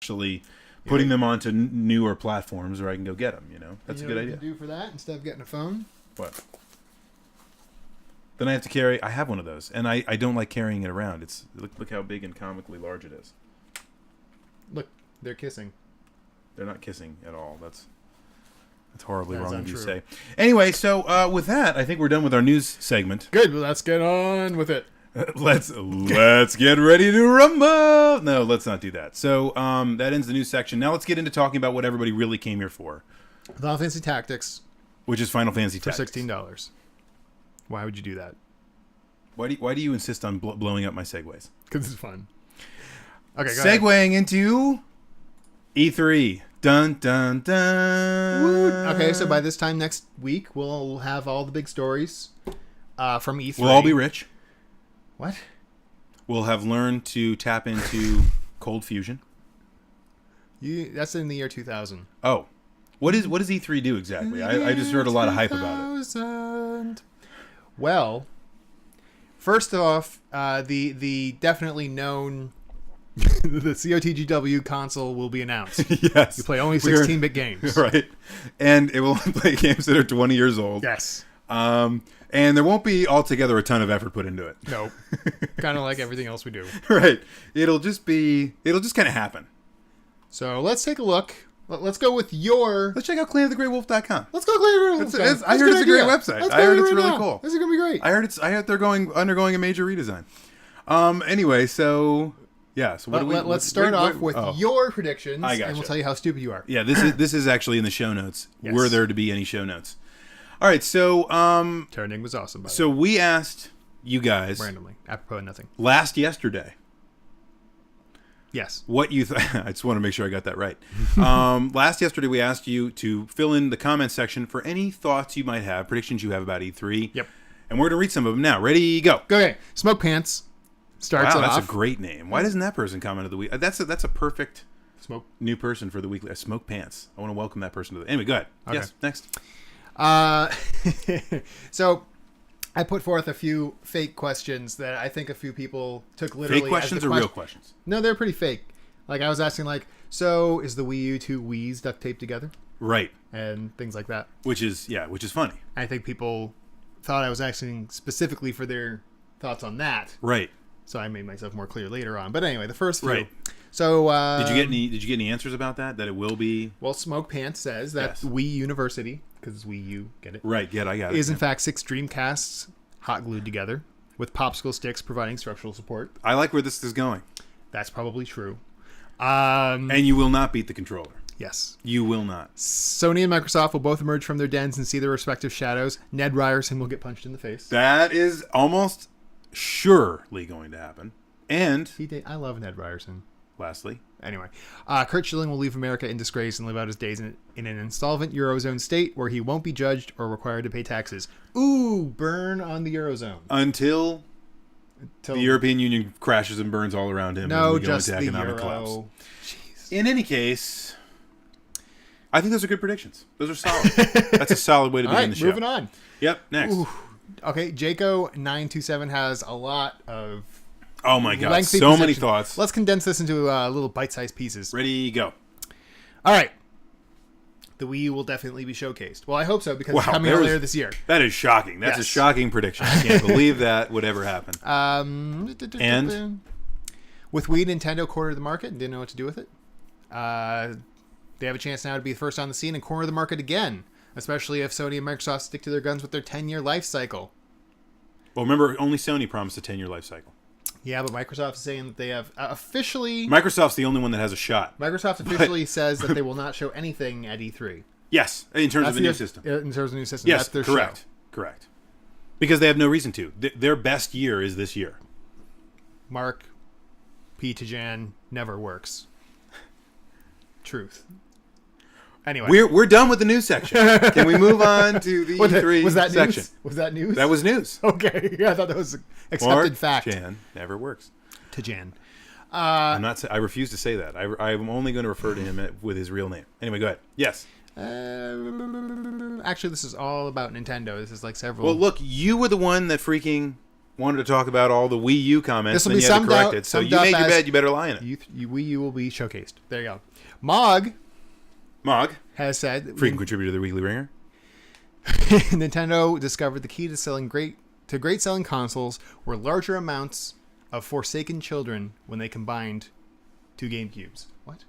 actually putting them onto newer platforms where I can go get them. That's a good idea. What you can do for that instead of getting a phone? What? Then I have to carry. I have one of those, and I don't like carrying it around. Look how big and comically large it is. Look, they're kissing. They're not kissing at all. That's horribly wrong of you to untrue. say. Anyway, so with that, I think we're done with our news segment. Good. Well, let's get on with it. Let's get ready to rumble. No, let's not do that. So that ends the news section. Now let's get into talking about what everybody really came here for, Final Fantasy Tactics which is Final Fantasy for Tactics. $16. Why would you do that? Why do you insist on blowing up my segues? Because it's fun. Okay, go Segueing into E3. Dun dun dun. Woo. Okay, so by this time next week, we'll have all the big stories from E3. We'll all be rich. What? We'll have learned to tap into cold fusion. That's in the year 2000. Oh. What does E3 do exactly? I just heard a lot of hype about it. Well, first off, the definitely known the COTGW console will be announced. Yes. You play only 16-bit games. Right. And it will play games that are 20 years old. Yes. And there won't be altogether a ton of effort put into it. Nope. Kind of like everything else we do. Right. It'll just kind of happen. So let's take a look. Let's go with your... Let's check out clanofthegreatwolf.com. Let's go clear it. I heard it's a great website. I heard it's really cool. This is going to be great. I heard they're undergoing a major redesign. Anyway, so yeah, so let's start off with your predictions, I gotcha. and we'll tell you how stupid you are. Yeah, this is actually in the show notes. Yes. Were there to be any show notes? All right, so Turning was awesome. By the so way. we asked you guys Randomly, apropos of nothing. yesterday Yes. what you I just want to make sure I got that right. Yesterday we asked you to fill in the comment section for any thoughts you might have, predictions you have about E3. Yep. And we're going to read some of them now. Ready, go. Okay. Smoke Pants starts Wow, it that's off. a great name. Why doesn't that person comment of the week? That's a perfect Smoke. new person for the weekly. Smoke Pants. I want to welcome that person to the... Anyway, go ahead. Okay. Yes, next. So I put forth a few fake questions that I think a few people took literally. Fake questions as the or real questions? No, they're pretty fake. Like I was asking, so is the Wii U two Wiis duct taped together? Right. And things like that. Which is funny. I think people thought I was asking specifically for their thoughts on that. Right. So I made myself more clear later on. But anyway, the first few. Right. So Did you get any answers about that? That it will be... Well, Smoke Pants says that Yes. Wii University, because it's Wii U, get it? Right. I got it. Is in fact 6 Dreamcasts hot glued together with popsicle sticks providing structural support. I like where this is going. That's probably true. And you will not beat the controller. Yes. You will not. Sony and Microsoft will both emerge from their dens and see their respective shadows. Ned Ryerson will get punched in the face. That is almost surely going to happen. And I love Ned Ryerson. lastly, Anyway, Kurt Schilling will leave America in disgrace and live out his days in an insolvent Eurozone state where he won't be judged or required to pay taxes. Ooh, burn on the Eurozone. until the European Union crashes and burns all around him, No, and we go just into the economic Euro. collapse. Jeez. In any case, I think those are good predictions. Those are solid. That's a solid way to All begin right, the show. moving on. Yep, next. Ooh. Okay, Jaco927 has a lot of Oh my god, lengthy so many positions. thoughts. Let's condense this into little bite-sized pieces. Ready, go. All right. The Wii U will definitely be showcased. Well, I hope so, because it's coming out later this year. That is shocking. That's a Yes. shocking prediction. I can't believe that would ever happen. And? With Wii, Nintendo cornered the market and didn't know what to do with it. They have a chance now to be first on the scene and corner the market again, especially if Sony and Microsoft stick to their guns with their 10-year life cycle. Well, remember, only Sony promised a 10-year life cycle. Yeah, but Microsoft is saying that they have officially... Microsoft's the only one that has a shot. Microsoft officially says that they will not show anything at E3. Yes, in terms of the new system. In terms of the new system. Yes, That's their correct. show. Correct. Because they have no reason to. Their best year is this year. Mark P. Tajan never works. Truth. Anyway. We're done with the news section. Can we move on to the E3 was that section? news? Was that news? That was news. Okay. Yeah, I thought that was an accepted fact. Jan never works. Tajan. I'm not. I refuse to say that. I'm only going to refer to him with his real name. Anyway, go ahead. Yes. Actually, this is all about Nintendo. This is like several. Well, look, you were the one that freaking wanted to talk about all the Wii U comments, This will then be you had to summed correct out- it. So summed you up made your as- bed, you better lie in it. Wii U will be showcased. There you go. Mog Mog, has said frequent contributor to the Weekly Ringer. Nintendo discovered the key to great selling consoles were larger amounts of forsaken children when they combined two GameCubes. What?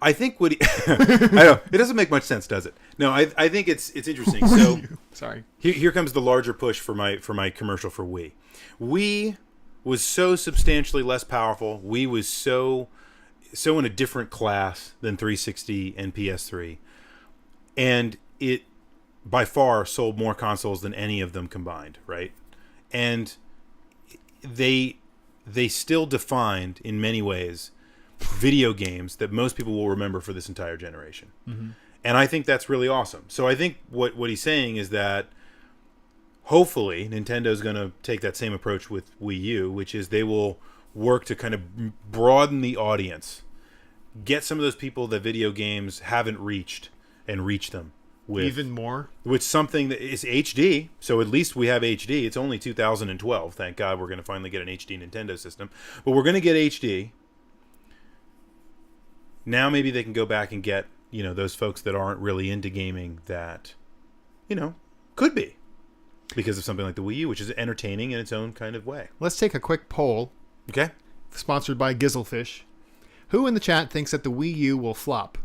I think what I know, it doesn't make much sense, does it? No, I think it's interesting. So Sorry. here comes the larger push for my commercial for Wii. Wii was so substantially less powerful. Wii was so in a different class than 360 and PS3, and it by far sold more consoles than any of them combined, right? And they still defined in many ways video games that most people will remember for this entire generation. Mm-hmm. And I think that's really awesome. So I think what he's saying is that hopefully Nintendo's going to take that same approach with Wii U, which is they will work to kind of broaden the audience, get some of those people that video games haven't reached and reach them with Even more? with something that is HD. So at least we have HD. It's only 2012. Thank God we're going to finally get an HD Nintendo system. But we're going to get HD. Now maybe they can go back and get, those folks that aren't really into gaming that, could be. Because of something like the Wii U, which is entertaining in its own kind of way. Let's take a quick poll. Okay? Sponsored by Gizzlefish. Who in the chat thinks that the Wii U will flop?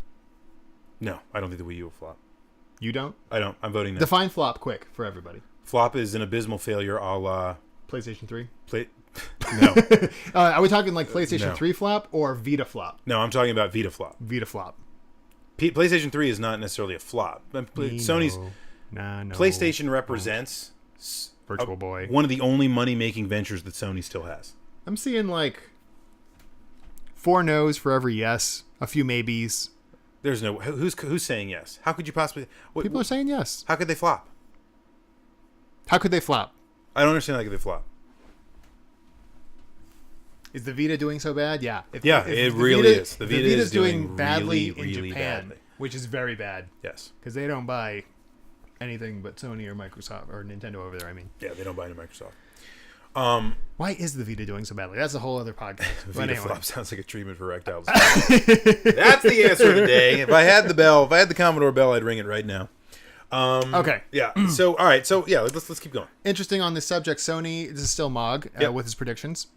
No, I don't think the Wii U will flop. You don't? I don't. I'm voting no. Define flop quick for everybody. Flop is an abysmal failure a la... PlayStation 3? No. Are we talking like PlayStation No. 3 flop or Vita flop? No, I'm talking about Vita flop. Vita flop. PlayStation 3 is not necessarily a flop. Sony's... No. PlayStation represents... Virtual Boy. One of the only money-making ventures that Sony still has. I'm seeing like 4 no's for every yes, a few maybes. There's no... Who's saying yes? How could you possibly... People are saying yes. How could they flop? How could they flop? I don't understand how could they flop. Is the Vita doing so bad? Yeah. It the really is. The Vita Vita's is doing badly really, in really Japan, badly. which is very bad Yes. because they don't buy anything but Sony or Microsoft or Nintendo over there. I mean, Yeah, they don't buy into Microsoft. why is the Vita doing so badly? That's a whole other podcast. But Vita anyway. flop sounds like a treatment for erectiles. That's the answer today. If I had the Commodore bell, I'd ring it right now. Okay. Yeah. So, all right. So, yeah, let's keep going. Interesting on this subject, Sony, this is still Mog with his predictions.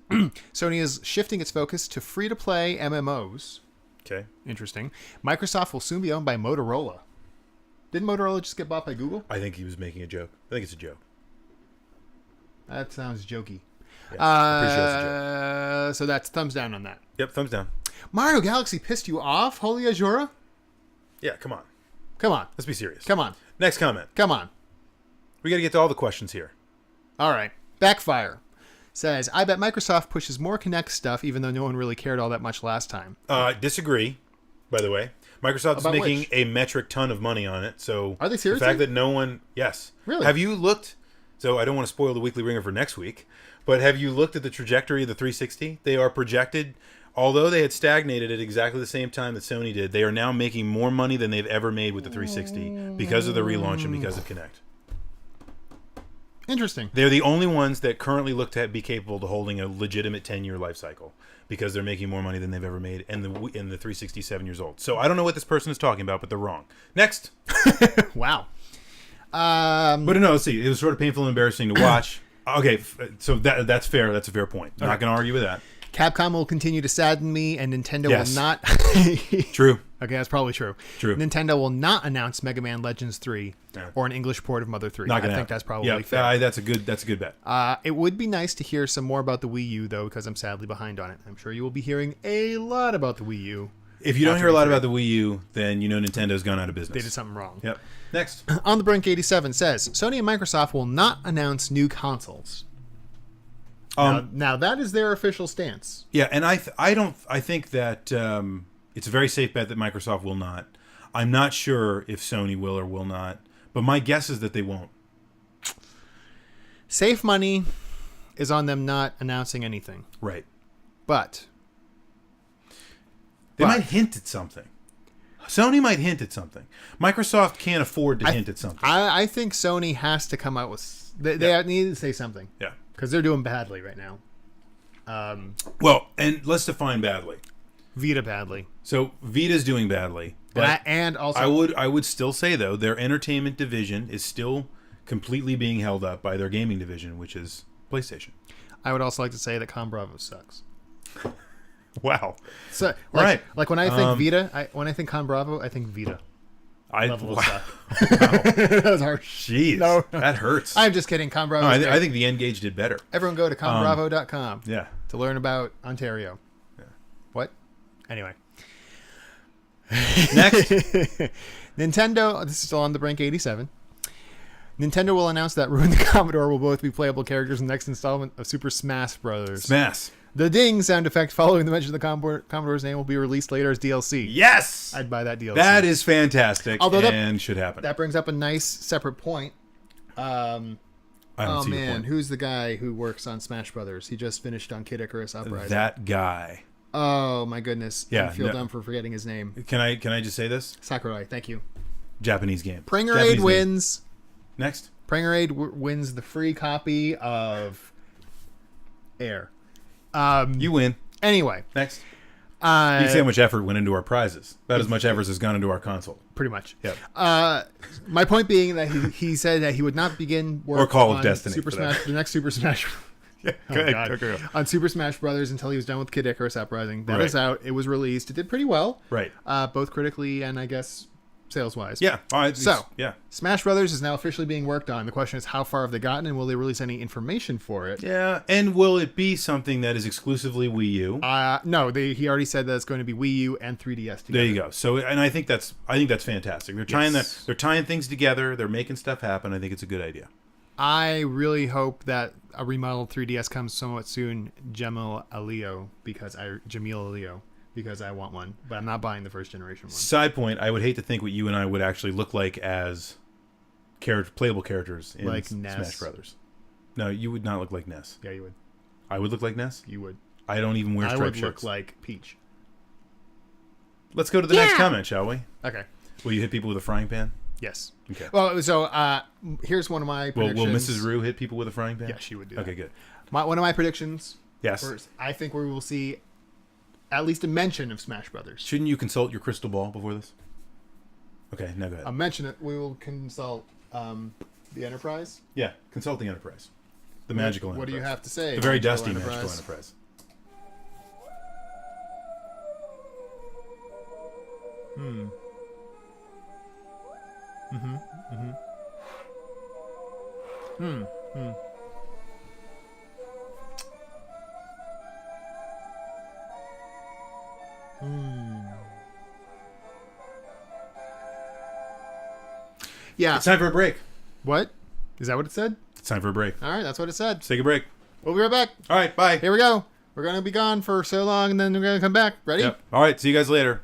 Sony is shifting its focus to free-to-play MMOs. Okay. Interesting. Microsoft will soon be owned by Motorola. Didn't Motorola just get bought by Google? I think he was making a joke. I think it's a joke. That sounds jokey. Yeah, I'm pretty sure it's a joke. So that's thumbs down on that. Yep, thumbs down. Mario Galaxy pissed you off, Holy Azura? Yeah, come on. Come on. Let's be serious. Come on. Next comment. Come on. We got to get to all the questions here. All right. Backfire says, I bet Microsoft pushes more Kinect stuff even though no one really cared all that much last time. Disagree, by the way. Microsoft is About making which? a metric ton of money on it. So Are they the seriously? fact that no one... Yes. Really? Have you looked... So I don't want to spoil the Weekly Ringer for next week, but have you looked at the trajectory of the 360? They are projected... Although they had stagnated at exactly the same time that Sony did, they are now making more money than they've ever made with the 360 because of the relaunch and because of Kinect. Interesting. They're the only ones that currently look to be capable of holding a legitimate 10-year life cycle because they're making more money than they've ever made, and the 360 is 7 years old. So I don't know what this person is talking about, but they're wrong. Next. Wow. But no, let's see. It was sort of painful and embarrassing to watch. Okay, so that's fair. That's a fair point. I'm not going to argue with that. Capcom will continue to sadden me, and Nintendo Yes. will not... True. Okay, that's probably true. True. Nintendo will not announce Mega Man Legends 3 Yeah. or an English port of Mother 3. Not I gonna think happen. that's probably fair. Yeah, that's a good bet. It would be nice to hear some more about the Wii U, though, because I'm sadly behind on it. I'm sure you will be hearing a lot about the Wii U. If you don't After hear a lot E3. about the Wii U, then you know Nintendo's gone out of business. They did something wrong. Yep. Next. On the Brink 87 says, Sony and Microsoft will not announce new consoles. Now that is their official stance. Yeah, and I think that it's a very safe bet that Microsoft will not. I'm not sure if Sony will or will not, but my guess is that they won't. Safe money is on them not announcing anything. Right. But They might hint at something. Sony might hint at something. Microsoft can't afford to hint at something. I think Sony has to come out with... They need to say something. Yeah. because they're doing badly right now. Well, and let's define badly. Vita badly. So Vita's doing badly. But And also, I would still say, though, their entertainment division is still completely being held up by their gaming division, which is PlayStation. I would also like to say that Com Bravo sucks. Wow. So, Right. like when I think Vita, when I think Com Bravo, I think Vita. Level of suck. That was harsh. Jeez. No. That hurts. I'm just kidding. Com Bravo. No, I think the N-Gage did better. Everyone go to combravo.com Yeah. to learn about Ontario. Yeah. What? Anyway. Next. Nintendo, this is still on the Brink 87. Nintendo will announce that Rue and the Commodore will both be playable characters in the next installment of Super Smash Brothers. Smash. The ding sound effect following the mention of the Commodore's name will be released later as DLC. Yes! I'd buy that DLC. That is fantastic. Although and should happen. That brings up a nice separate point. I don't Oh see your man, point. who's the guy who works on Smash Brothers? He just finished on Kid Icarus Uprising. That guy. Oh my goodness. Yeah, I feel no. dumb for forgetting his name. Can I just say this? Sakurai, thank you. Japanese game. Prangerade Japanese game. wins. Next. Prangerade wins the free copy of Air. You win. Anyway, Next. You can see how much effort went into our prizes. About as much effort has gone into our console. pretty much. Yep. My point being that he said that he would not begin work Or Call of on Destiny, Super for that. Smash, the next Super Smash. Yeah. Oh, Go ahead. God. Go. On Super Smash Brothers until he was done with Kid Icarus Uprising. That Right. is out. It was released. It did pretty well. Right. Both critically and I guess sales wise. Yeah. All right. So, yeah. Smash Brothers is now officially being worked on. The question is, how far have they gotten, and will they release any information for it? Yeah. And will it be something that is exclusively Wii U? No, he already said that it's going to be Wii U and 3DS together. There you go. So, and I think that's fantastic. They're trying Yes. they're tying things together. They're making stuff happen. I think it's a good idea. I really hope that a remodeled 3DS comes somewhat soon, Jamil Alio, because I want one, but I'm not buying the first generation one. Side point: I would hate to think what you and I would actually look like as playable characters in Like Ness. Smash Brothers. No, you would not look like Ness. Yeah, you would. I would look like Ness. You would. I don't even wear I striped would look shirts. like Peach. Let's go to the next comment, shall we? Okay. Will you hit people with a frying pan? Yes. Okay. Well, so here's one of my Will predictions. Mrs. Rue hit people with a frying pan? Yeah, she would do Okay, that. good. One of my predictions. Yes. First, I think we will see at least a mention of Smash Brothers. Shouldn't you consult your crystal ball before this? Okay, now go ahead. A mention it. We will consult the Enterprise. Yeah, consult the Enterprise. The magical Enterprise. What do you have to say? The very Magical dusty Enterprise? magical Enterprise. Yeah. It's time for a break. What? Is that what it said? It's time for a break. All right, that's what it said. Let's take a break. We'll be right back. All right, bye. Here we go. We're going to be gone for so long, and then we're going to come back. Ready? Yep. All right, see you guys later.